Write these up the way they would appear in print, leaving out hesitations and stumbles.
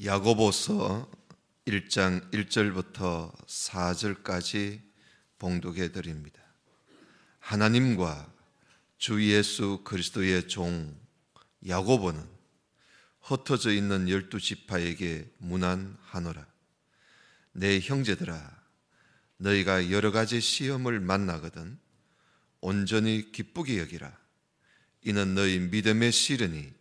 야고보서 1장 1절부터 4절까지 봉독해 드립니다. 하나님과 주 예수 그리스도의 종 야고보는 흩어져 있는 12지파에게 문안하노라. 내 형제들아, 너희가 여러 가지 시험을 만나거든 온전히 기쁘게 여기라. 이는 너희 믿음의 시련이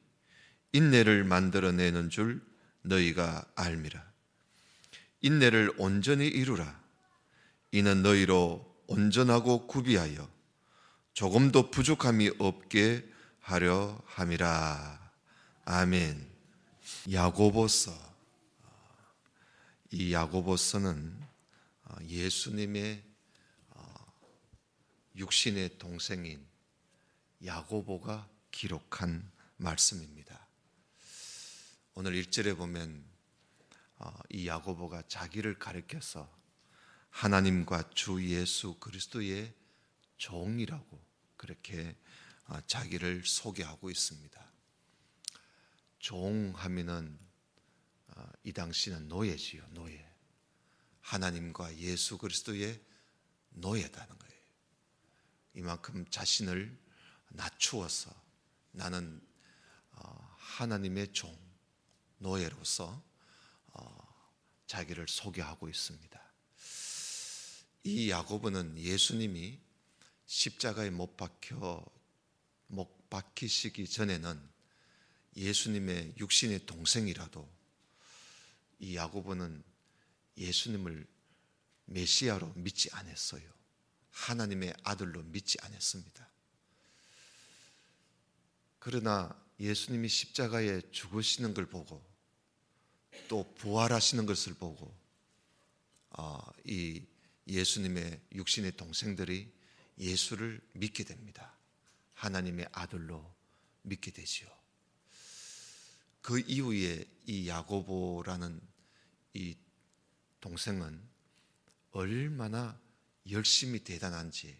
인내를 만들어내는 줄 너희가 알미라. 인내를 온전히 이루라. 이는 너희로 온전하고 구비하여 조금도 부족함이 없게 하려 함이라. 아멘. 야고보서, 이 야고보서는 예수님의 육신의 동생인 야고보가 기록한 말씀입니다. 오늘 1절에 보면 이 야고보가 자기를 가리켜서 하나님과 주 예수 그리스도의 종이라고 그렇게 자기를 소개하고 있습니다. 종 하면은 이 당시는 노예지요, 노예. 하나님과 예수 그리스도의 노예다는 거예요. 이만큼 자신을 낮추어서 나는 하나님의 종, 노예로서 자기를 소개하고 있습니다. 이 야고보는 예수님이 십자가에 못 박히시기 전에는 예수님의 육신의 동생이라도 이 야고보는 예수님을 메시아로 믿지 않았어요. 하나님의 아들로 믿지 않았습니다. 그러나 예수님이 십자가에 죽으시는 걸 보고 또 부활하시는 것을 보고 이 예수님의 육신의 동생들이 예수를 믿게 됩니다. 하나님의 아들로 믿게 되지요. 그 이후에 이 야고보라는 이 동생은 얼마나 열심히 대단한지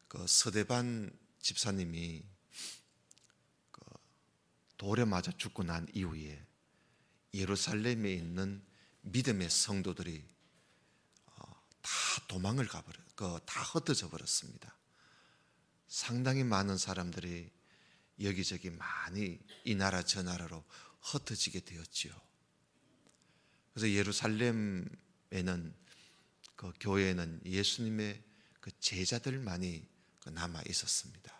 그 서대반 집사님이 돌에 맞아 죽고 난 이후에 예루살렘에 있는 믿음의 성도들이 다 도망을 다 흩어져 버렸습니다. 상당히 많은 사람들이 여기저기 많이 이 나라 저 나라로 흩어지게 되었지요. 그래서 예루살렘에는 그 교회에는 예수님의 그 제자들만이 남아 있었습니다.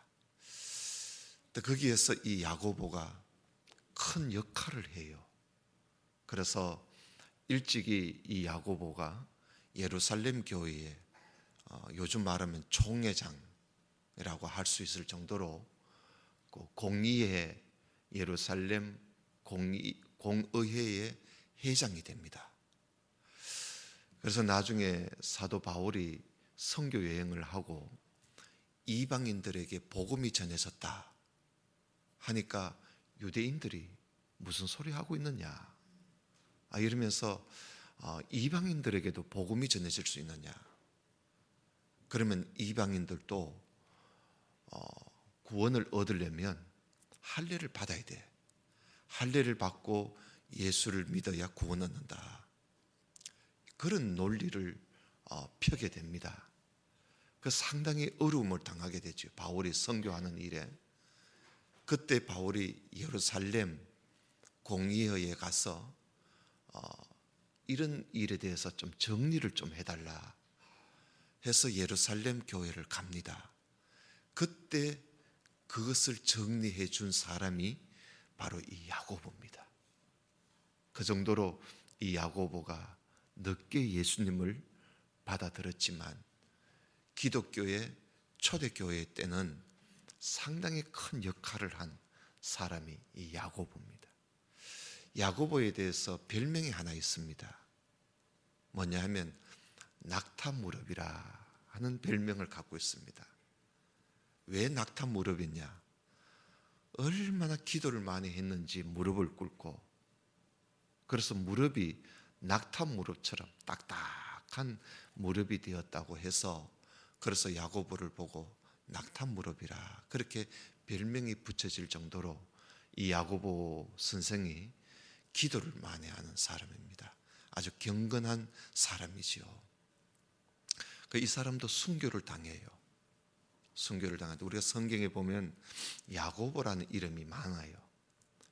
거기에서 이 야고보가 큰 역할을 해요. 그래서 일찍이 이 야고보가 예루살렘 교회에 요즘 말하면 총회장이라고 할 수 있을 정도로 공의회 예루살렘 공의회의 회장이 됩니다. 그래서 나중에 사도 바울이 선교 여행을 하고 이방인들에게 복음이 전해졌다 하니까 유대인들이 무슨 소리 하고 있느냐 이러면서 이방인들에게도 복음이 전해질 수 있느냐, 그러면 이방인들도 구원을 얻으려면 할례를 받아야 돼. 할례를 받고 예수를 믿어야 구원 얻는다. 그런 논리를 펴게 됩니다. 그 상당히 어려움을 당하게 되죠. 바울이 선교하는 일에. 그때 바울이 예루살렘 공의회에 가서 이런 일에 대해서 좀 정리를 좀 해달라 해서 예루살렘 교회를 갑니다. 그때 그것을 정리해 준 사람이 바로 이 야고보입니다. 그 정도로 이 야고보가 늦게 예수님을 받아들였지만 기독교의 초대교회 때는 상당히 큰 역할을 한 사람이 이 야고보입니다. 야고보에 대해서 별명이 하나 있습니다. 뭐냐 하면 낙타무릎이라 하는 별명을 갖고 있습니다. 왜 낙타무릎이냐? 얼마나 기도를 많이 했는지 무릎을 꿇고, 그래서 무릎이 낙타무릎처럼 딱딱한 무릎이 되었다고 해서 그래서 야고보를 보고 낙타무릎이라 그렇게 별명이 붙여질 정도로 이 야고보 선생이 기도를 많이 하는 사람입니다. 아주 경건한 사람이지요. 이 사람도 순교를 당해요. 순교를 당하는데 우리가 성경에 보면 야고보라는 이름이 많아요.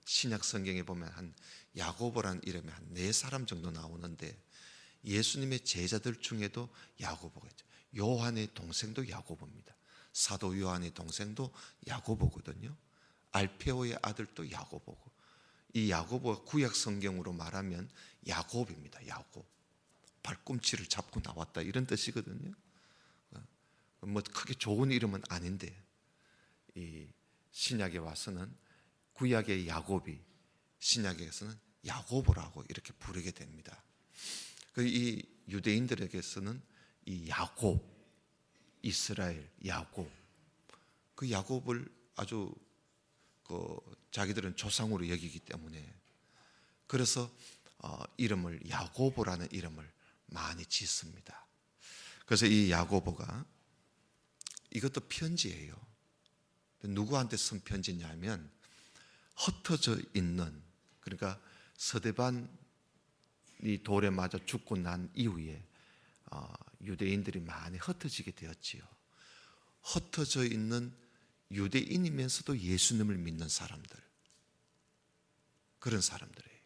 신약 성경에 보면 한 야고보라는 이름이 한 4사람 정도 나오는데 예수님의 제자들 중에도 야고보가 있죠. 요한의 동생도 야고보입니다. 사도 요한의 동생도 야고보거든요. 알페오의 아들도 야고보고, 이 야고보가 구약 성경으로 말하면 야곱입니다. 야곱, 발꿈치를 잡고 나왔다 이런 뜻이거든요. 뭐 크게 좋은 이름은 아닌데 이 신약에 와서는 구약의 야곱이 신약에서는 야고보라고 이렇게 부르게 됩니다. 이 유대인들에게서는 이 야곱, 이스라엘 야곱, 그 야곱을 아주 자기들은 조상으로 여기기 때문에 그래서 이름을 야고보라는 이름을 많이 짓습니다. 그래서 이 야고보가 이것도 편지예요. 누구한테 쓴 편지냐면 흩어져 있는, 그러니까 서대반이 돌에 맞아 죽고 난 이후에 유대인들이 많이 흩어지게 되었지요. 흩어져 있는 유대인이면서도 예수님을 믿는 사람들, 그런 사람들이에요.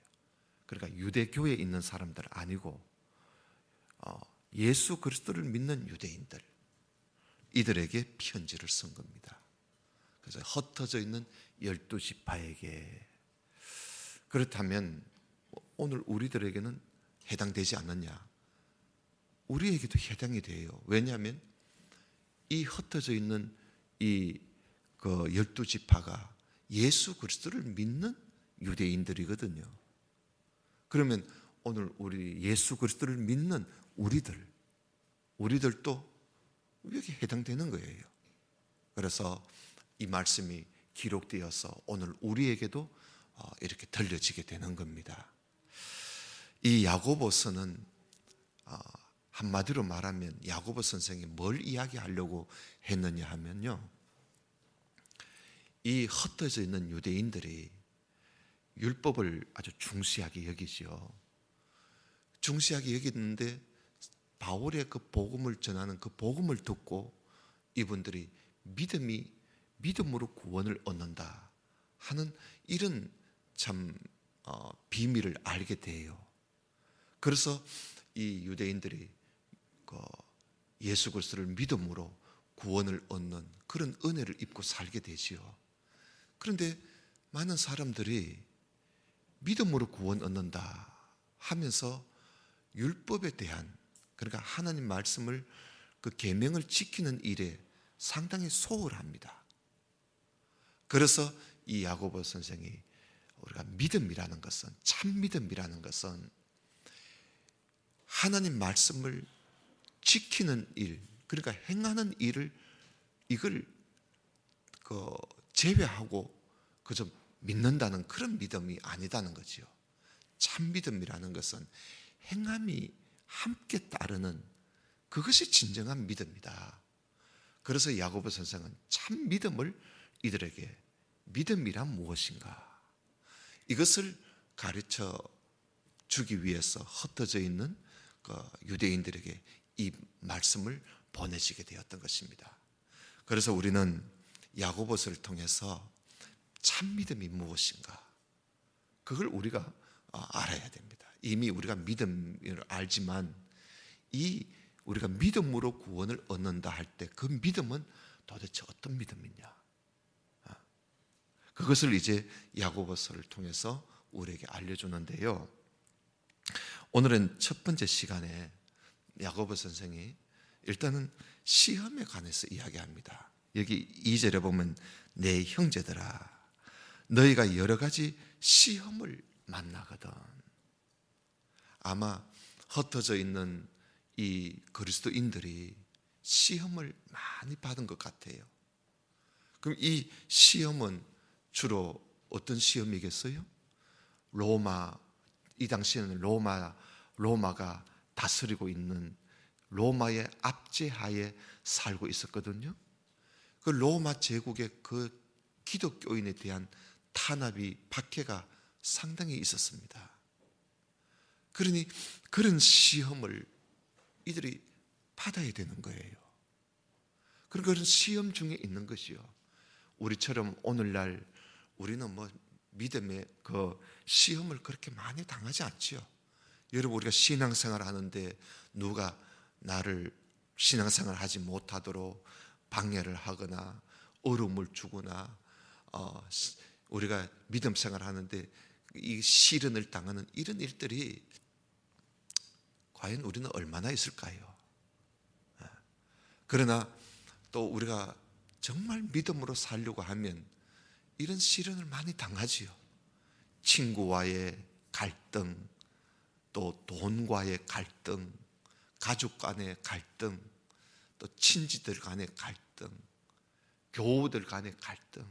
그러니까 유대교에 있는 사람들 아니고 예수 그리스도를 믿는 유대인들, 이들에게 편지를 쓴 겁니다. 그래서 흩어져 있는 12지파에게. 그렇다면 오늘 우리들에게는 해당되지 않느냐? 우리에게도 해당이 돼요. 왜냐하면 이 흩어져 있는 이 12지파가 예수 그리스도를 믿는 유대인들이거든요. 그러면 오늘 우리 예수 그리스도를 믿는 우리들도 여기 해당되는 거예요. 그래서 이 말씀이 기록되어서 오늘 우리에게도 이렇게 들려지게 되는 겁니다. 이 야고보서는 한마디로 말하면 야고보 선생이 뭘 이야기하려고 했느냐 하면요, 이 흩어져 있는 유대인들이 율법을 아주 중시하게 여기죠. 중시하게 여기는데 바울의 그 복음을 전하는 그 복음을 듣고 이분들이 믿음으로 구원을 얻는다 하는 이런 참 비밀을 알게 돼요. 그래서 이 유대인들이 예수 그리스도를 믿음으로 구원을 얻는 그런 은혜를 입고 살게 되지요. 그런데 많은 사람들이 믿음으로 구원 얻는다 하면서 율법에 대한, 그러니까 하나님 말씀을 그 계명을 지키는 일에 상당히 소홀합니다. 그래서 이 야고보 선생이 우리가 믿음이라는 것은, 참 믿음이라는 것은 하나님 말씀을 지키는 일, 그러니까 행하는 일을 이걸 제외하고 그저 믿는다는 그런 믿음이 아니다는 거지요. 참 믿음이라는 것은 행함이 함께 따르는, 그것이 진정한 믿음이다. 그래서 야고보 선생은 참 믿음을 이들에게, 믿음이란 무엇인가, 이것을 가르쳐 주기 위해서 흩어져 있는 유대인들에게 이 말씀을 보내시게 되었던 것입니다. 그래서 우리는 야고보서를 통해서 참 믿음이 무엇인가, 그걸 우리가 알아야 됩니다. 이미 우리가 믿음을 알지만 우리가 믿음으로 구원을 얻는다 할 때 그 믿음은 도대체 어떤 믿음이냐, 그것을 이제 야고보서를 통해서 우리에게 알려주는데요. 오늘은 첫 번째 시간에 야고보 선생이 일단은 시험에 관해서 이야기합니다. 여기 2절에 보면 내 형제들아 너희가 여러 가지 시험을 만나거든. 아마 흩어져 있는 이 그리스도인들이 시험을 많이 받은 것 같아요. 그럼 이 시험은 주로 어떤 시험이겠어요? 이 당시에는 로마가 다스리고 있는 로마의 압제하에 살고 있었거든요. 그 로마 제국의 그 기독교인에 대한 탄압이 박해가 상당히 있었습니다. 그러니 그런 시험을 이들이 받아야 되는 거예요. 그런 시험 중에 있는 것이요. 우리처럼 오늘날 우리는 믿음의 그 시험을 그렇게 많이 당하지 않지요. 여러분, 우리가 신앙생활 하는데 누가 나를 신앙생활 하지 못하도록 방해를 하거나 어려움을 주거나 우리가 믿음생활 하는데 이 시련을 당하는 이런 일들이 과연 우리는 얼마나 있을까요? 그러나 또 우리가 정말 믿음으로 살려고 하면 이런 시련을 많이 당하지요. 친구와의 갈등, 또 돈과의 갈등, 가족 간의 갈등, 또 친지들 간의 갈등, 교우들 간의 갈등.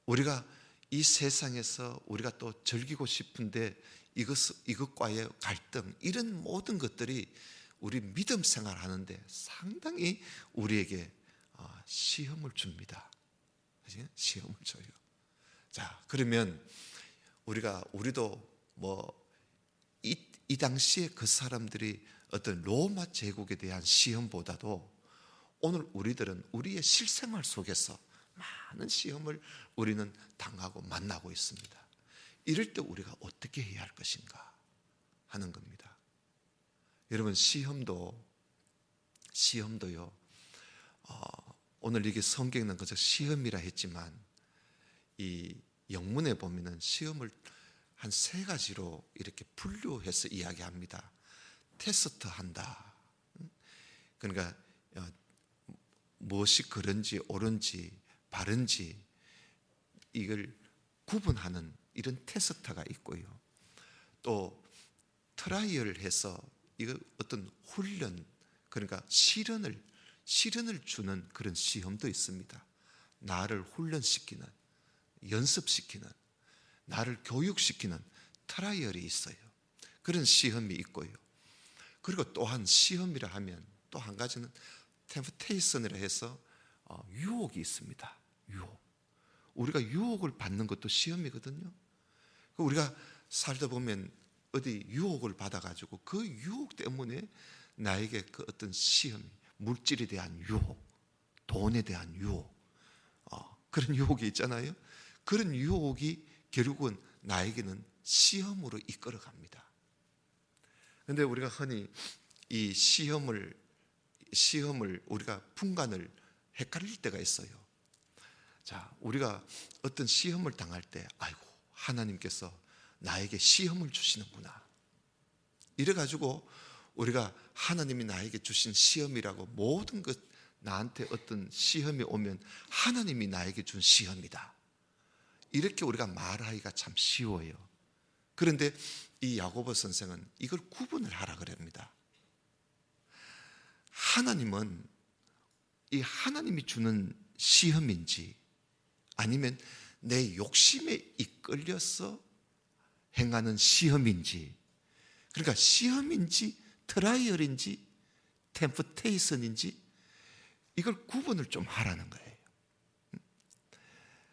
우리가 이 세상에서 우리가 또 즐기고 싶은데 이것과의 갈등, 이런 모든 것들이 우리 믿음 생활하는데 상당히 우리에게 시험을 줍니다. 시험을 줘요. 자, 그러면 우리도 이 당시에 그 사람들이 어떤 로마 제국에 대한 시험보다도 오늘 우리들은 우리의 실생활 속에서 많은 시험을 우리는 당하고 만나고 있습니다. 이럴 때 우리가 어떻게 해야 할 것인가 하는 겁니다. 여러분, 시험도요. 오늘 이게 성경은 그저 시험이라 했지만 이 영문에 보면은 시험을 한 3가지로 이렇게 분류해서 이야기합니다. 테스트한다. 그러니까 무엇이 그런지 옳은지 바른지 이걸 구분하는 이런 테스트가 있고요. 또 트라이얼을 해서 이거 어떤 훈련, 그러니까 시련을 주는 그런 시험도 있습니다. 나를 훈련시키는, 연습시키는, 나를 교육시키는 트라이얼이 있어요. 그런 시험이 있고요. 그리고 또한 시험이라 하면 또 한 가지는 템프테이션이라 해서 유혹이 있습니다. 유혹. 우리가 유혹을 받는 것도 시험이거든요. 우리가 살다 보면 어디 유혹을 받아가지고 그 유혹 때문에 나에게 그 어떤 시험, 물질에 대한 유혹, 돈에 대한 유혹, 그런 유혹이 있잖아요. 그런 유혹이 결국은 나에게는 시험으로 이끌어갑니다. 그런데 우리가 흔히 이 시험을 우리가 분간을 헷갈릴 때가 있어요. 자, 우리가 어떤 시험을 당할 때 아이고, 하나님께서 나에게 시험을 주시는구나. 이래가지고 우리가 하나님이 나에게 주신 시험이라고 모든 것, 나한테 어떤 시험이 오면 하나님이 나에게 준 시험이다, 이렇게 우리가 말하기가 참 쉬워요. 그런데 이 야고보 선생은 이걸 구분을 하라 그럽니다. 하나님은 이 하나님이 주는 시험인지 아니면 내 욕심에 이끌려서 행하는 시험인지, 그러니까 시험인지 트라이얼인지 템프테이션인지 이걸 구분을 좀 하라는 거예요.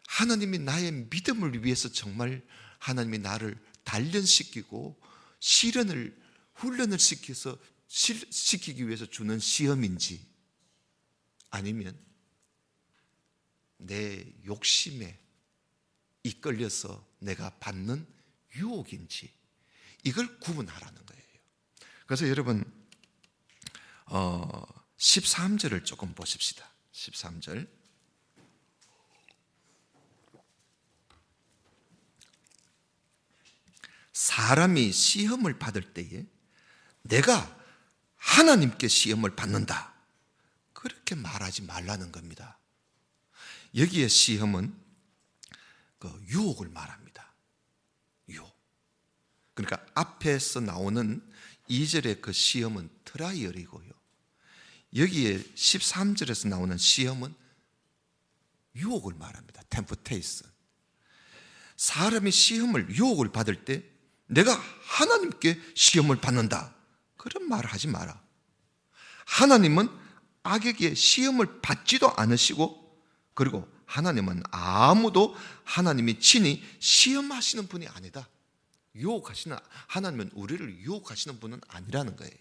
하나님이 나의 믿음을 위해서 정말 하나님이 나를 단련시키고 훈련을 시키기 위해서 주는 시험인지 아니면 내 욕심에 이끌려서 내가 받는 유혹인지 이걸 구분하라는 거예요. 그래서 여러분 13절을 조금 보십시다. 13절. 사람이 시험을 받을 때에 내가 하나님께 시험을 받는다, 그렇게 말하지 말라는 겁니다. 여기에 시험은 그 유혹을 말합니다. 유혹. 그러니까 앞에서 나오는 2절의 그 시험은 트라이얼이고요, 여기에 13절에서 나오는 시험은 유혹을 말합니다. 템프테이션. 사람이 유혹을 받을 때 내가 하나님께 시험을 받는다, 그런 말을 하지 마라. 하나님은 악에게 시험을 받지도 않으시고, 그리고 하나님은 아무도 하나님이 친히 시험하시는 분이 아니다. 유혹하시는, 하나님은 우리를 유혹하시는 분은 아니라는 거예요.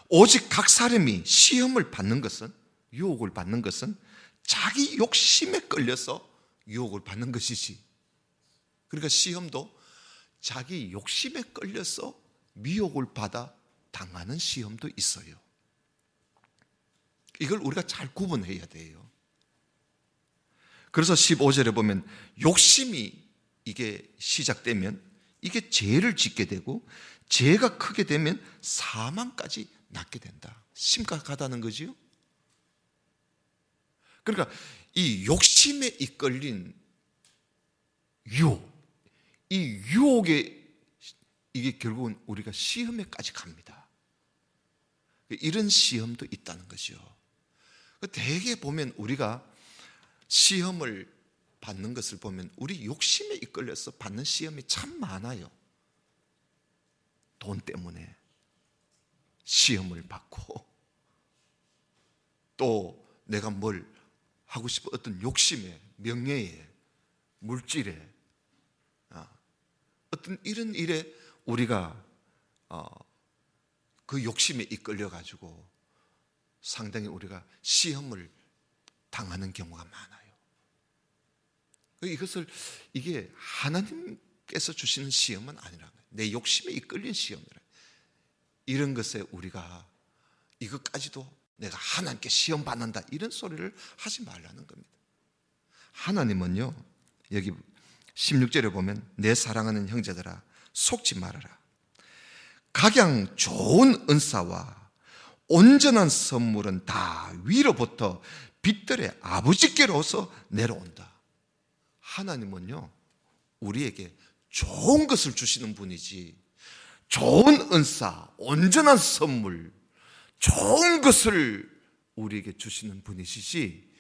오직 각 사람이 시험을 받는 것은, 유혹을 받는 것은 자기 욕심에 끌려서 유혹을 받는 것이지. 그러니까 시험도 자기 욕심에 끌려서 미혹을 받아 당하는 시험도 있어요. 이걸 우리가 잘 구분해야 돼요. 그래서 15절에 보면 욕심이 이게 시작되면 이게 죄를 짓게 되고, 죄가 크게 되면 사망까지 낳게 된다. 심각하다는 거지요. 그러니까 이 욕심에 이끌린 유혹, 이 유혹에 이게 결국은 우리가 시험에까지 갑니다. 이런 시험도 있다는 거죠. 대개 보면 우리가 시험을 받는 것을 보면 우리 욕심에 이끌려서 받는 시험이 참 많아요. 돈 때문에 시험을 받고, 또 내가 뭘 하고 싶어 어떤 욕심에, 명예에, 물질에, 어떤 이런 일에 우리가 그 욕심에 이끌려 가지고 상당히 우리가 시험을 당하는 경우가 많아요. 이게 하나님께서 주시는 시험은 아니라는 거예요. 내 욕심에 이끌린 시험이라. 이런 것에 우리가 이것까지도 내가 하나님께 시험 받는다, 이런 소리를 하지 말라는 겁니다. 하나님은요, 여기 16절에 보면 내 사랑하는 형제들아 속지 말아라. 각양 좋은 은사와 온전한 선물은 다 위로부터 빛들의 아버지께로서 내려온다. 하나님은요, 우리에게 좋은 것을 주시는 분이지, 좋은 은사, 온전한 선물, 좋은 것을 우리에게 주시는 분이시지,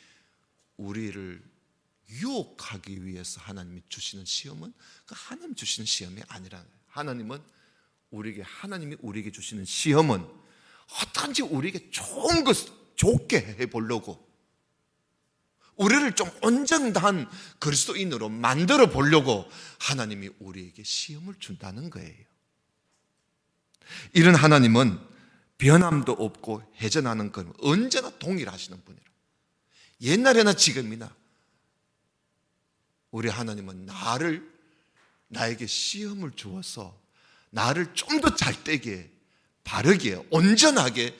우리를 유혹하기 위해서 하나님이 주시는 시험은 그 하나님 주시는 시험이 아니라, 하나님이 우리에게 주시는 시험은 어떤지 우리에게 좋은 것, 좋게 해보려고, 우리를 좀 온전한 그리스도인으로 만들어 보려고 하나님이 우리에게 시험을 준다는 거예요. 이런 하나님은 변함도 없고 회전하는 것, 언제나 동일하시는 분이라. 옛날에나 지금이나 우리 하나님은 나에게 시험을 주어서 나를 좀 더 잘되게, 바르게, 온전하게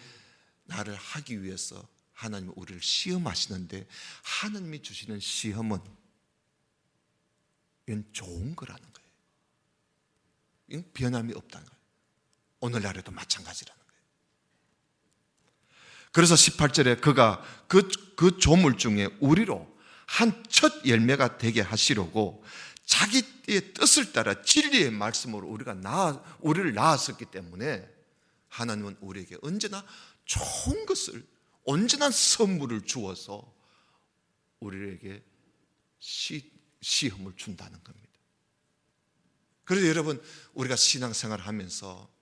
나를 하기 위해서 하나님은 우리를 시험하시는데, 하나님이 주시는 시험은 이건 좋은 거라는 거예요. 이건 변함이 없다는 거예요. 오늘날에도 마찬가지라는 거예요. 그래서 18절에 그가 그 조물 중에 우리로 한 첫 열매가 되게 하시려고 자기의 뜻을 따라 진리의 말씀으로 우리를 낳았었기 때문에 하나님은 우리에게 언제나 좋은 것을, 온전한 선물을 주어서 우리에게 시험을 준다는 겁니다. 그래서 여러분, 우리가 신앙생활을 하면서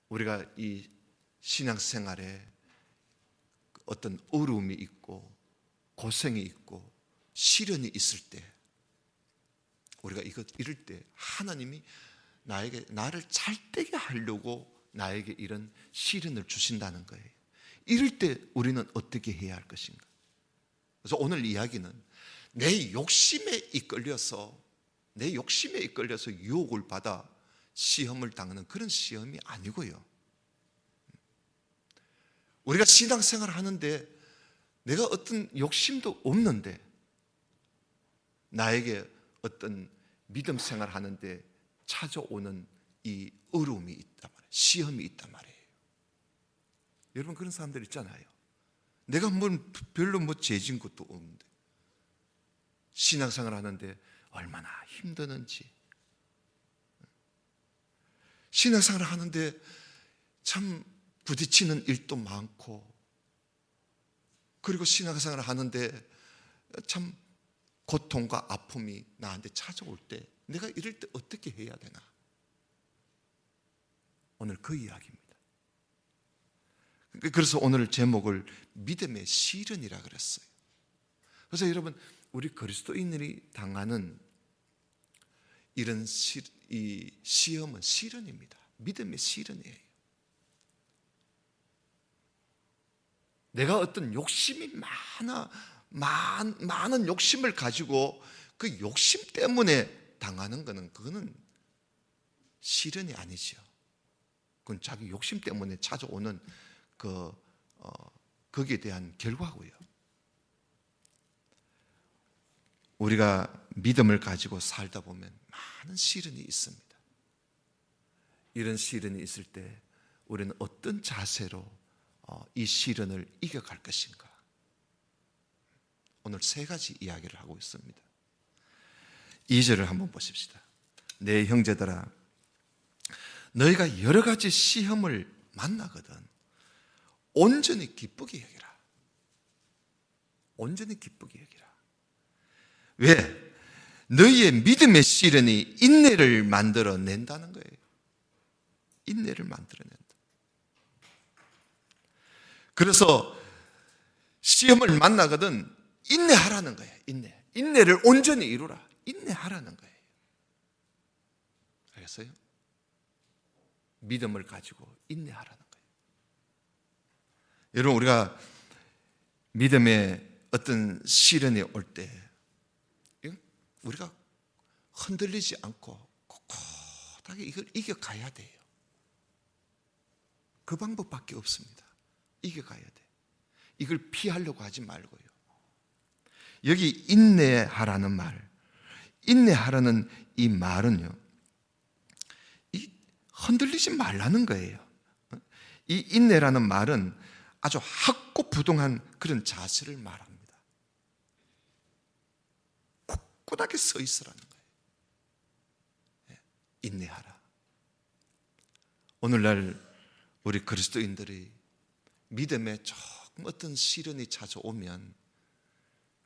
우리가 이 신앙생활에 어떤 어려움이 있고 고생이 있고 시련이 있을 때, 우리가 이럴 때 하나님이 나를 잘되게 하려고 나에게 이런 시련을 주신다는 거예요. 이럴 때 우리는 어떻게 해야 할 것인가? 그래서 오늘 이야기는 내 욕심에 이끌려서 유혹을 받아 시험을 당하는 그런 시험이 아니고요. 우리가 신앙생활을 하는데 내가 어떤 욕심도 없는데 나에게 어떤 믿음 생활을 하는데 찾아오는 이 어려움이 있단 말이에요. 시험이 있단 말이에요. 여러분, 그런 사람들 있잖아요. 내가 별로 죄진 것도 없는데 신앙생활을 하는데 얼마나 힘드는지, 신앙생활을 하는데 참 부딪히는 일도 많고, 그리고 신앙생활을 하는데 참 고통과 아픔이 나한테 찾아올 때 내가 이럴 때 어떻게 해야 되나? 오늘 그 이야기입니다. 그래서 오늘 제목을 믿음의 시련이라 그랬어요. 그래서 여러분, 우리 그리스도인들이 당하는 이런 이 시험은 시련입니다. 믿음의 시련이에요. 내가 어떤 욕심이 많은 욕심을 가지고 그 욕심 때문에 당하는 것은 그거는 시련이 아니죠. 그건 자기 욕심 때문에 찾아오는 거기에 대한 결과고요. 우리가 믿음을 가지고 살다 보면 많은 시련이 있습니다. 이런 시련이 있을 때 우리는 어떤 자세로 이 시련을 이겨갈 것인가? 오늘 세 가지 이야기를 하고 있습니다. 2절을 한번 보십시다. 내 형제들아, 너희가 여러 가지 시험을 만나거든 온전히 기쁘게 여기라. 온전히 기쁘게 여기라. 왜? 너희의 믿음의 시련이 인내를 만들어낸다는 거예요. 인내를 만들어낸다. 그래서 시험을 만나거든 인내하라는 거예요. 인내를 온전히 이루라. 인내하라는 거예요. 알겠어요? 믿음을 가지고 인내하라는 거예요. 여러분, 우리가 믿음의 어떤 시련이 올 때 우리가 흔들리지 않고 꼿꼿하게 이걸 이겨가야 돼요. 그 방법밖에 없습니다. 이겨가야 돼. 이걸 피하려고 하지 말고요. 여기 인내하라는 말, 인내하라는 이 말은요, 흔들리지 말라는 거예요. 이 인내라는 말은 아주 확고부동한 그런 자세를 말합니다. 굳굳하게 서 있으라는 거예요. 인내하라. 오늘날 우리 그리스도인들이 믿음에 조금 어떤 시련이 찾아오면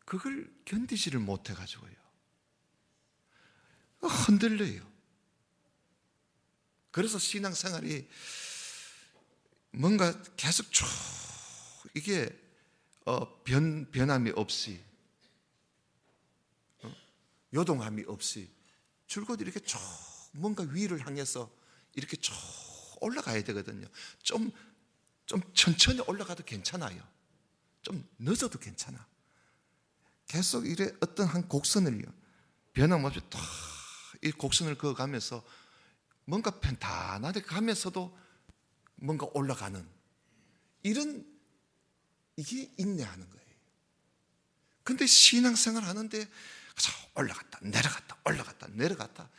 그걸 견디지를 못해가지고요, 흔들려요. 그래서 신앙생활이 뭔가 계속 쭉 이게 변함이 없이, 요동함이 없이 줄곧 이렇게 쭉 뭔가 위를 향해서 이렇게 쭉 올라가야 되거든요. 좀 천천히 올라가도 괜찮아요. 좀 늦어도 괜찮아. 계속 이래 어떤 한 곡선을요, 변함없이 딱 이 곡선을 그어가면서 뭔가 편안하게 가면서도 뭔가 올라가는 이게 인내하는 거예요. 근데 신앙생활 하는데 올라갔다 내려갔다 올라갔다 내려갔다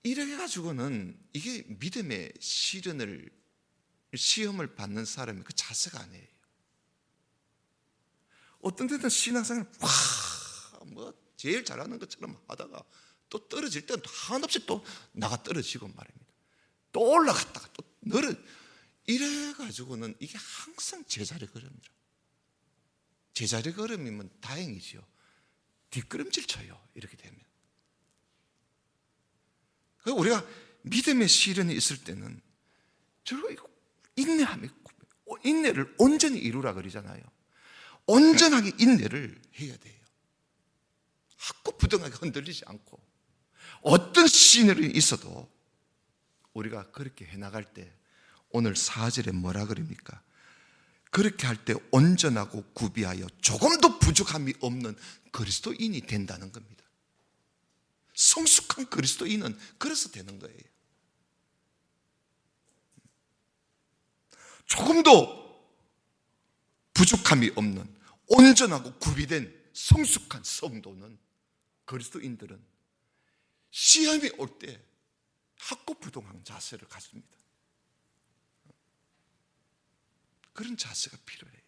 이래 가지고는 이게 믿음의 시험을 받는 사람이 그 자세가 아니에요. 어떤 때는 신앙생활 제일 잘하는 것처럼 하다가 또 떨어질 때는 한없이 또 나가 떨어지고 말입니다. 또 올라갔다가 또 이래 가지고는 이게 항상 제자리 걸음이라. 제자리 걸음이면 다행이지요. 뒷걸음질 쳐요. 이렇게 되면. 우리가 믿음의 시련이 있을 때는 인내를 온전히 이루라 그러잖아요. 온전하게 인내를 해야 돼요. 확고부동하게 흔들리지 않고 어떤 시련이 있어도 우리가 그렇게 해나갈 때 오늘 4절에 뭐라 그럽니까? 그렇게 할 때 온전하고 구비하여 조금도 부족함이 없는 그리스도인이 된다는 겁니다. 성숙한 그리스도인은 그래서 되는 거예요. 조금도 부족함이 없는 온전하고 구비된 성숙한 성도는, 그리스도인들은 시험이 올 때 확고부동한 자세를 가집니다. 그런 자세가 필요해요.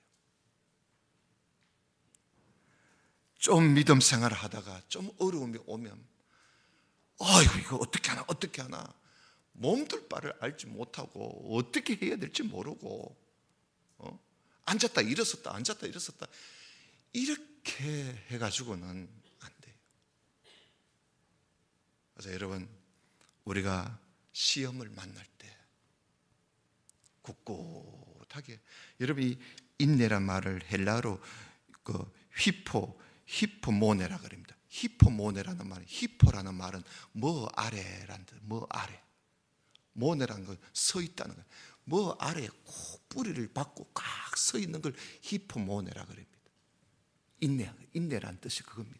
좀 믿음 생활을 하다가 좀 어려움이 오면 아이고 이거 어떻게 하나 몸둘 바를 알지 못하고 어떻게 해야 될지 모르고 앉았다 일어섰다 앉았다 일어섰다 이렇게 해가지고는 안 돼요. 그래서 여러분, 우리가 시험을 만날 때 굳굳하게, 여러분 이 인내란 말을 헬라어로 히포모네라 그럽니다. 히포모네라는 말은, 히포라는 말은 뭐 아래라는 뜻, 뭐 아래. 모네라는 건 서 있다는 거예요. 뭐 아래에 꼭 뿌리를 박고 꽉 서 있는 걸 히포모네라 그럽니다. 인내라는 뜻이 그겁니다.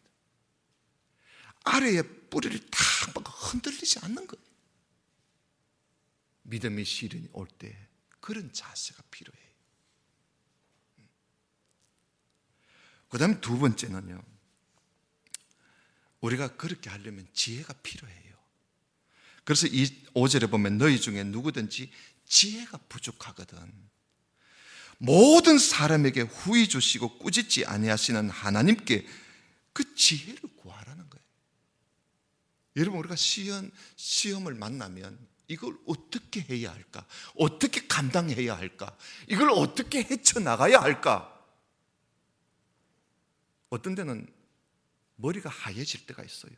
아래에 뿌리를 탁 박고 흔들리지 않는 거예요. 믿음의 시련이 올 때 그런 자세가 필요해요. 그 다음에 두 번째는요, 우리가 그렇게 하려면 지혜가 필요해요. 그래서 이 5절에 보면 너희 중에 누구든지 지혜가 부족하거든 모든 사람에게 후히 주시고 꾸짖지 아니하시는 하나님께 그 지혜를 구하라는 거예요. 여러분, 우리가 시험을 만나면 이걸 어떻게 해야 할까? 어떻게 감당해야 할까? 이걸 어떻게 헤쳐나가야 할까? 어떤 데는 머리가 하얘질 때가 있어요.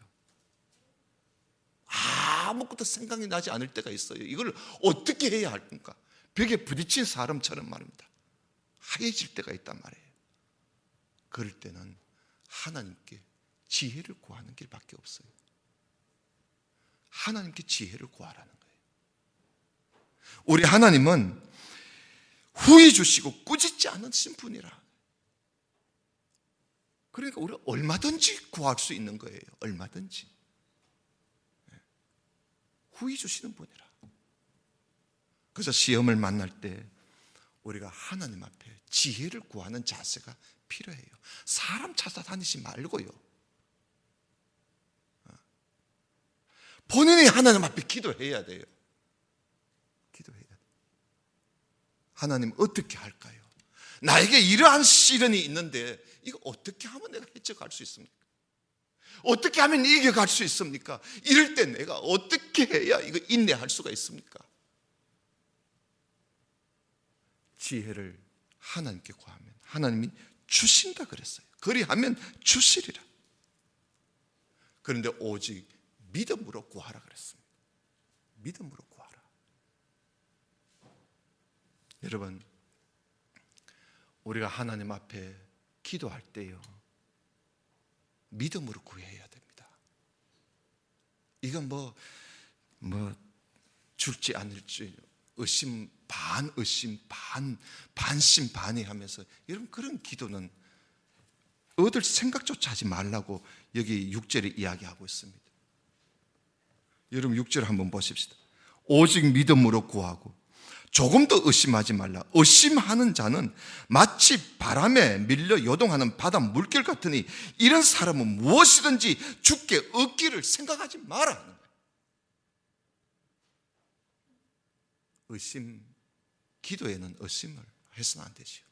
아무것도 생각이 나지 않을 때가 있어요. 이걸 어떻게 해야 할까? 벽에 부딪힌 사람처럼 말입니다. 하얘질 때가 있단 말이에요. 그럴 때는 하나님께 지혜를 구하는 길밖에 없어요. 하나님께 지혜를 구하라는 거예요. 우리 하나님은 후히 주시고 꾸짖지 않으신 분이라. 그러니까 우리가 얼마든지 구할 수 있는 거예요. 얼마든지. 후히 주시는 분이라. 그래서 시험을 만날 때 우리가 하나님 앞에 지혜를 구하는 자세가 필요해요. 사람 찾아다니지 말고요. 본인이 하나님 앞에 기도해야 돼요. 기도해야 돼요. 하나님 어떻게 할까요? 나에게 이러한 시련이 있는데 이거 어떻게 하면 내가 헤쳐갈 수 있습니까? 어떻게 하면 이겨갈 수 있습니까? 이럴 때 내가 어떻게 해야 이거 인내할 수가 있습니까? 지혜를 하나님께 구하면 하나님이 주신다 그랬어요. 그리하면 주시리라. 그런데 오직 믿음으로 구하라 그랬습니다. 믿음으로 구하라. 여러분, 우리가 하나님 앞에 기도할 때요, 믿음으로 구해야 됩니다. 이건 줄지 않을지 의심 반 반신반의 하면서, 여러분, 그런 기도는 얻을 생각조차 하지 말라고 여기 6절에 이야기하고 있습니다. 여러분, 6절 한번 보십시다. 오직 믿음으로 구하고 조금도 의심하지 말라. 의심하는 자는 마치 바람에 밀려 요동하는 바다 물결 같으니 이런 사람은 무엇이든지 주께 얻기를 생각하지 마라. 기도에는 의심을 해서는 안 되죠.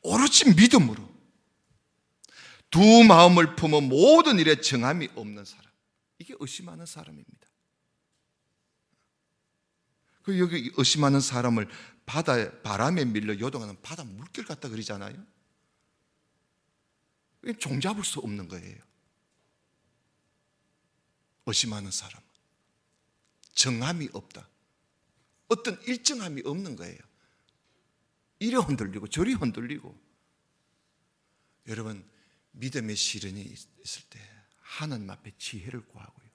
오로지 믿음으로 두 마음을 품어 모든 일에 정함이 없는 사람, 이게 의심하는 사람입니다. 여기 의심하는 사람을 바람에 밀려 요동하는 바다 물결 같다 그러잖아요. 종잡을 수 없는 거예요. 의심하는 사람, 정함이 없다. 어떤 일정함이 없는 거예요. 이리 흔들리고 저리 흔들리고. 여러분, 믿음의 시련이 있을 때 하나님 앞에 지혜를 구하고요,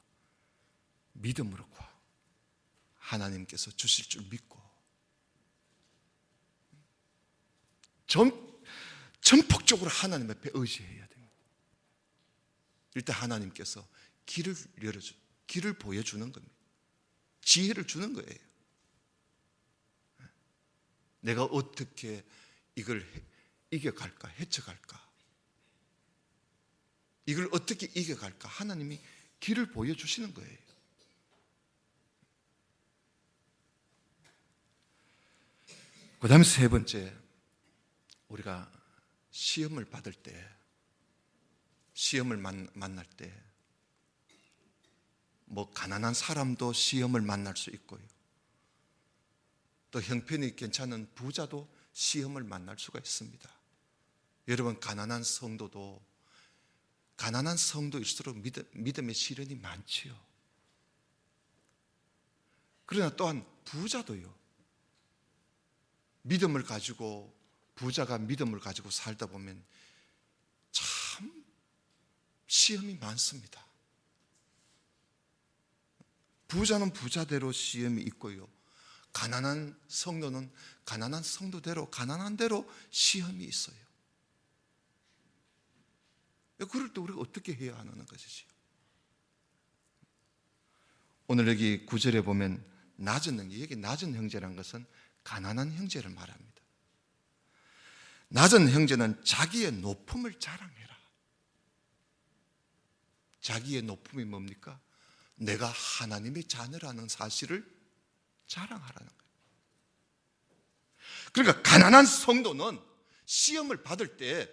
믿음으로 구하고 하나님께서 주실 줄 믿고 전폭적으로 하나님 앞에 의지해야 됩니다. 일단 하나님께서 길을 열어줘, 길을 보여주는 겁니다. 지혜를 주는 거예요. 내가 어떻게 이걸 이겨갈까, 헤쳐갈까, 이걸 어떻게 이겨갈까, 하나님이 길을 보여주시는 거예요. 그 다음에 세 번째, 우리가 시험을 받을 때, 시험을 만날 때, 가난한 사람도 시험을 만날 수 있고요, 또 형편이 괜찮은 부자도 시험을 만날 수가 있습니다. 여러분, 가난한 성도일수록 믿음의 시련이 많지요. 그러나 또한 부자도요, 부자가 믿음을 가지고 살다 보면 참 시험이 많습니다. 부자는 부자대로 시험이 있고요, 가난한 성도는 가난한 성도대로, 가난한 대로 시험이 있어요. 그럴 때 우리가 어떻게 해야 하는 것이지요? 오늘 여기 9절에 보면 낮은 형제, 여기 낮은 형제란 것은 가난한 형제를 말합니다. 낮은 형제는 자기의 높음을 자랑해라. 자기의 높음이 뭡니까? 내가 하나님의 자녀라는 사실을 자랑하라는 거예요. 그러니까 가난한 성도는 시험을 받을 때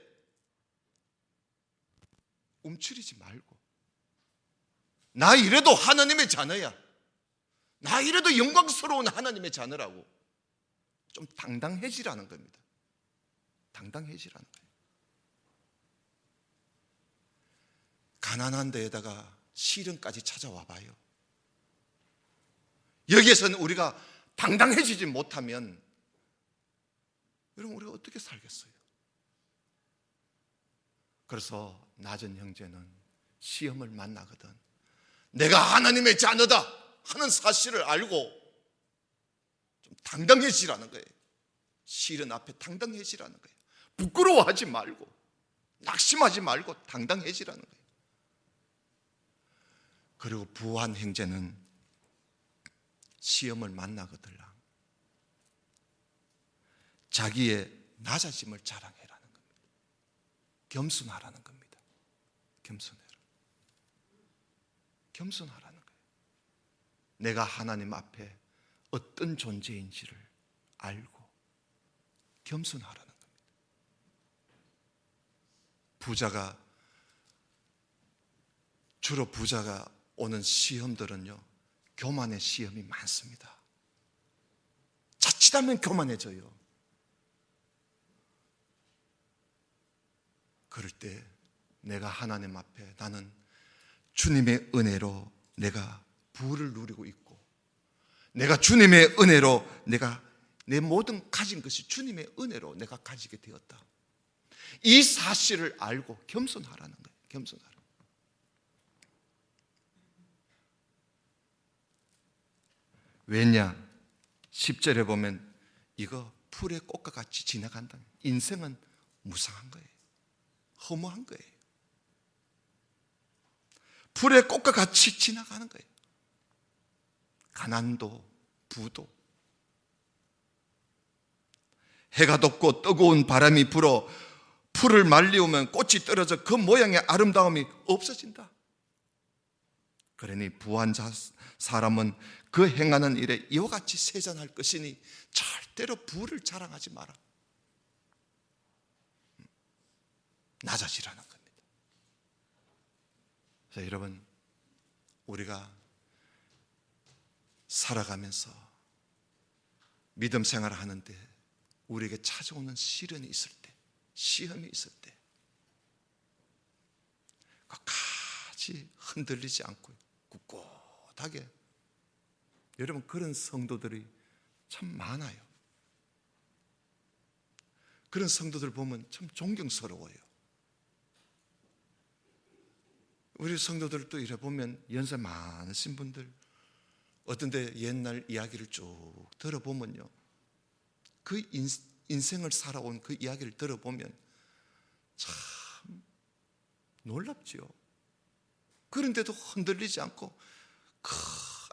움츠리지 말고, 나 이래도 하나님의 자녀야, 나 이래도 영광스러운 하나님의 자녀라고 좀 당당해지라는 겁니다. 당당해지라는 거예요. 가난한 데에다가 시련까지 찾아와 봐요. 여기에서는 우리가 당당해지지 못하면 여러분, 우리가 어떻게 살겠어요? 그래서 낮은 형제는 시험을 만나거든 내가 하나님의 자녀다 하는 사실을 알고 좀 당당해지라는 거예요. 시련 앞에 당당해지라는 거예요. 부끄러워하지 말고, 낙심하지 말고 당당해지라는 거예요. 그리고 부한 형제는 시험을 만나거들라 자기의 낮아짐을 자랑해라는 겁니다. 겸손하라는 겁니다. 겸손하라는 거예요. 내가 하나님 앞에 어떤 존재인지를 알고 겸손하라는 겁니다. 주로 부자가 오는 시험들은요, 교만의 시험이 많습니다. 자칫하면 교만해져요. 그럴 때 내가 하나님 앞에 나는 주님의 은혜로 내가 부를 누리고 있고, 내가 주님의 은혜로 내가 내 모든 가진 것이 주님의 은혜로 내가 가지게 되었다, 이 사실을 알고 겸손하라는 거예요. 겸손하라. 왜냐? 10절에 보면 이거 풀의 꽃과 같이 지나간다. 인생은 무상한 거예요. 허무한 거예요. 풀의 꽃과 같이 지나가는 거예요. 가난도 부도. 해가 돋고 뜨거운 바람이 불어 풀을 말리우면 꽃이 떨어져 그 모양의 아름다움이 없어진다. 그러니 부한 사람은 그 행하는 일에 이와 같이 세잔할 것이니 절대로 부를 자랑하지 마라. 낮아지라는 겁니다. 자, 여러분, 우리가 살아가면서 믿음 생활을 하는데 우리에게 찾아오는 시련이 있을 때, 시험이 있을 때 끝까지 흔들리지 않고 꿋꿋하게, 여러분, 그런 성도들이 참 많아요. 그런 성도들 보면 참 존경스러워요. 우리 성도들도 이래 보면 연세 많으신 분들, 어떤데 옛날 이야기를 쭉 들어보면요, 그 인생을 살아온 그 이야기를 들어보면 참 놀랍지요. 그런데도 흔들리지 않고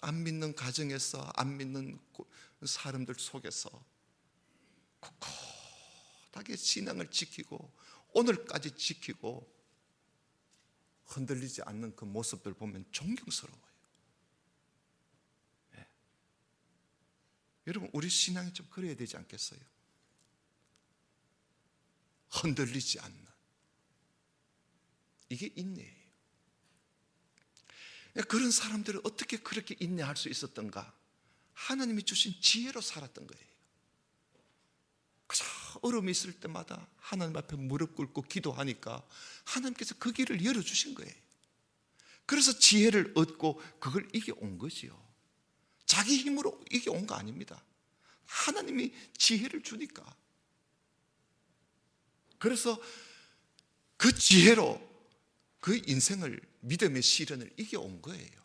안 믿는 가정에서, 안 믿는 사람들 속에서 꿋꿋하게 신앙을 지키고 오늘까지 지키고 흔들리지 않는 그 모습들 보면 존경스러워요. 네. 여러분, 우리 신앙이 좀 그래야 되지 않겠어요? 흔들리지 않는, 이게 인내예요. 그런 사람들은 어떻게 그렇게 인내할 수 있었던가? 하나님이 주신 지혜로 살았던 거예요. 그저 어려움이 있을 때마다 하나님 앞에 무릎 꿇고 기도하니까 하나님께서 그 길을 열어주신 거예요. 그래서 지혜를 얻고 그걸 이겨온 것이요, 자기 힘으로 이겨온 거 아닙니다. 하나님이 지혜를 주니까. 그래서 그 지혜로 그 인생을 믿음의 시련을 이겨온 거예요.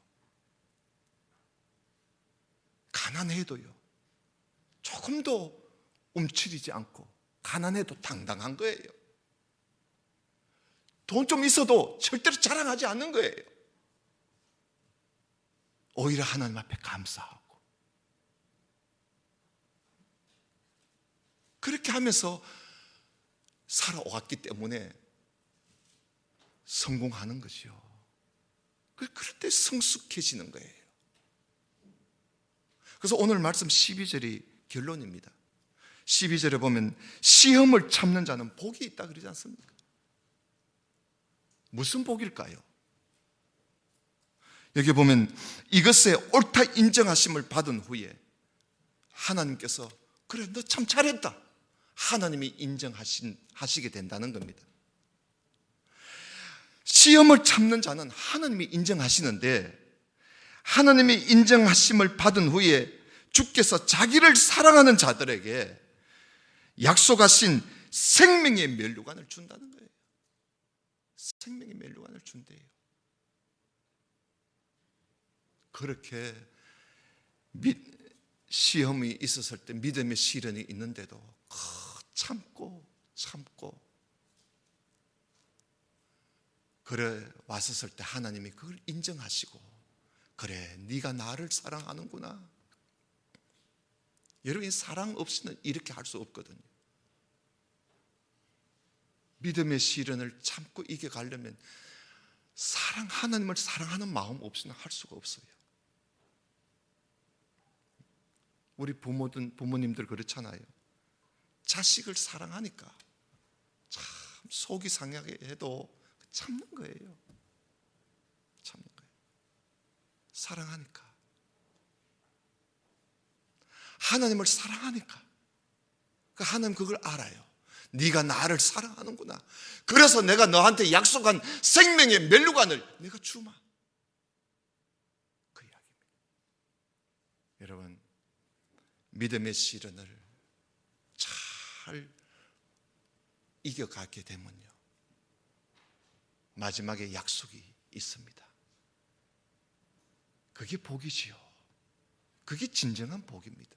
가난해도요, 조금도 움츠리지 않고 가난해도 당당한 거예요. 돈 좀 있어도 절대로 자랑하지 않는 거예요. 오히려 하나님 앞에 감사하고, 그렇게 하면서 살아왔기 때문에 성공하는 것이요. 그럴 때 성숙해지는 거예요. 그래서 오늘 말씀 12절이 결론입니다. 12절에 보면 시험을 참는 자는 복이 있다 그러지 않습니까? 무슨 복일까요? 여기 보면 이것에 옳다 인정하심을 받은 후에 하나님께서 그래, 너 참 잘했다, 하나님이 인정하시게 된다는 겁니다. 시험을 참는 자는 하나님이 인정하시는데, 하나님이 인정하심을 받은 후에 주께서 자기를 사랑하는 자들에게 약속하신 생명의 면류관을 준다는 거예요. 생명의 면류관을 준대요. 그렇게 시험이 있었을 때, 믿음의 시련이 있는데도 참고 그래 왔었을 때 하나님이 그걸 인정하시고, 그래, 네가 나를 사랑하는구나. 여러분, 사랑 없이는 이렇게 할 수 없거든요. 믿음의 시련을 참고 이겨가려면 하나님을 사랑하는 마음 없이는 할 수가 없어요. 우리 부모님들 그렇잖아요. 자식을 사랑하니까 참 속이 상하게 해도 참는 거예요. 참는 거예요. 사랑하니까. 하나님을 사랑하니까. 하나님 그걸 알아요. 네가 나를 사랑하는구나. 그래서 내가 너한테 약속한 생명의 면류관을 내가 주마. 그 이야기입니다. 여러분, 믿음의 시련을 잘 이겨가게 되면요, 마지막에 약속이 있습니다. 그게 복이지요. 그게 진정한 복입니다.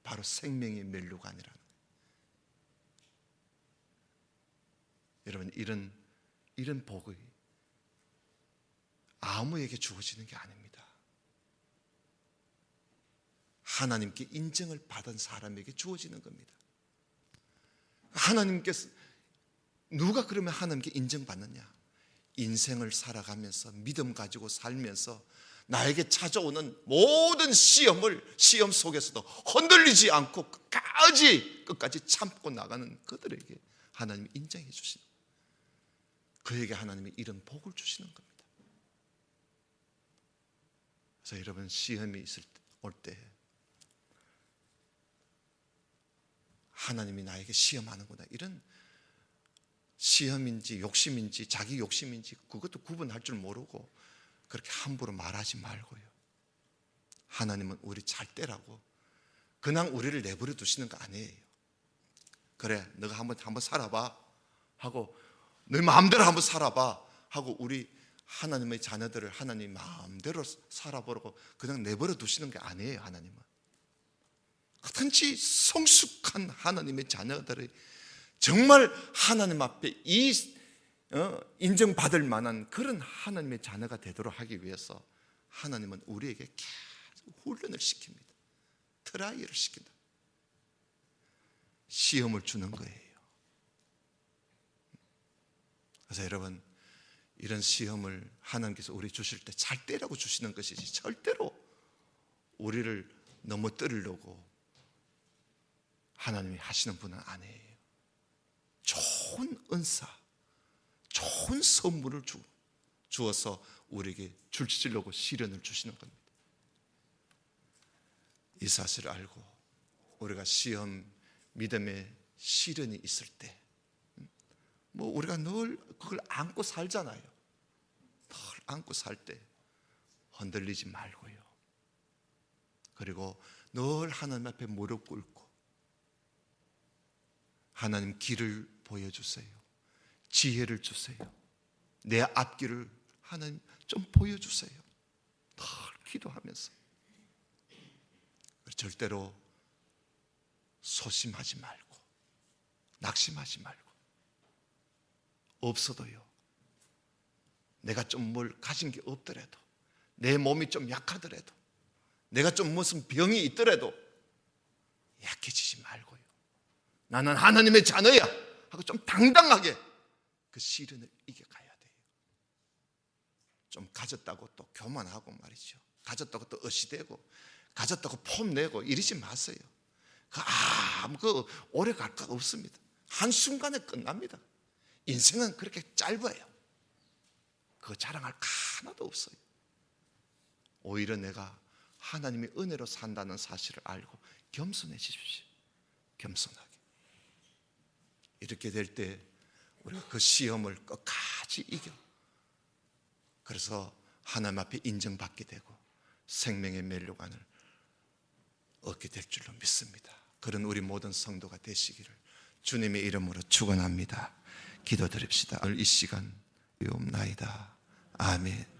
바로 생명의 면류관이라는 거예요. 여러분, 이런 복이 아무에게 주어지는 게 아닙니다. 하나님께 인정을 받은 사람에게 주어지는 겁니다. 하나님께서, 누가 그러면 하나님께 인정받느냐? 인생을 살아가면서 믿음 가지고 살면서 나에게 찾아오는 모든 시험 속에서도 흔들리지 않고 끝까지 참고 나가는 그들에게 하나님이 인정해 주시는, 그에게 하나님이 이런 복을 주시는 겁니다. 그래서 여러분, 시험이 올 때 하나님이 나에게 시험하는구나, 이런 시험인지 욕심인지 자기 욕심인지 그것도 구분할 줄 모르고 그렇게 함부로 말하지 말고요. 하나님은 우리 잘 때라고 그냥 우리를 내버려 두시는 거 아니에요. 그래, 너가 한번 살아봐 하고, 너 마음대로 한번 살아봐 하고, 우리 하나님의 자녀들을 하나님 마음대로 살아보라고 그냥 내버려 두시는 게 아니에요. 하나님은 같은지 성숙한 하나님의 자녀들이 정말 하나님 앞에 인정받을 만한 그런 하나님의 자녀가 되도록 하기 위해서 하나님은 우리에게 계속 훈련을 시킵니다. 트라이를 시킨다. 시험을 주는 거예요. 그래서 여러분, 이런 시험을 하나님께서 우리 주실 때 잘 때라고 주시는 것이지 절대로 우리를 넘어뜨리려고 하나님이 하시는 분은 아니에요. 좋은 은사, 좋은 선물을 주어서 우리에게 주시려고 시련을 주시는 겁니다. 이 사실을 알고 우리가 믿음의 시련이 있을 때, 우리가 늘 그걸 안고 살잖아요. 늘 안고 살 때 흔들리지 말고요. 그리고 늘 하나님 앞에 무릎 꿇고 하나님 길을 보여주세요. 지혜를 주세요. 내 앞길을 하나님 좀 보여주세요. 늘 기도하면서. 절대로 소심하지 말고 낙심하지 말고, 없어도요, 내가 좀 뭘 가진 게 없더라도, 내 몸이 좀 약하더라도, 내가 좀 무슨 병이 있더라도 약해지지 말고요, 나는 하나님의 자녀야 하고 좀 당당하게 그 시련을 이겨가야 돼요. 좀 가졌다고 또 교만하고 말이죠, 가졌다고 또 어시되고, 가졌다고 폼내고 이러지 마세요. 그 오래 갈 것 없습니다. 한순간에 끝납니다. 인생은 그렇게 짧아요. 그거 자랑할 거 하나도 없어요. 오히려 내가 하나님의 은혜로 산다는 사실을 알고 겸손해지십시오. 겸손하게. 이렇게 될 때 우리가 그 시험을 끝까지 이겨, 그래서 하나님 앞에 인정받게 되고 생명의 멸류관을 얻게 될 줄로 믿습니다. 그런 우리 모든 성도가 되시기를 주님의 이름으로 축원합니다. 기도드립시다. 오늘 이 시간 위옵나이다. 아멘.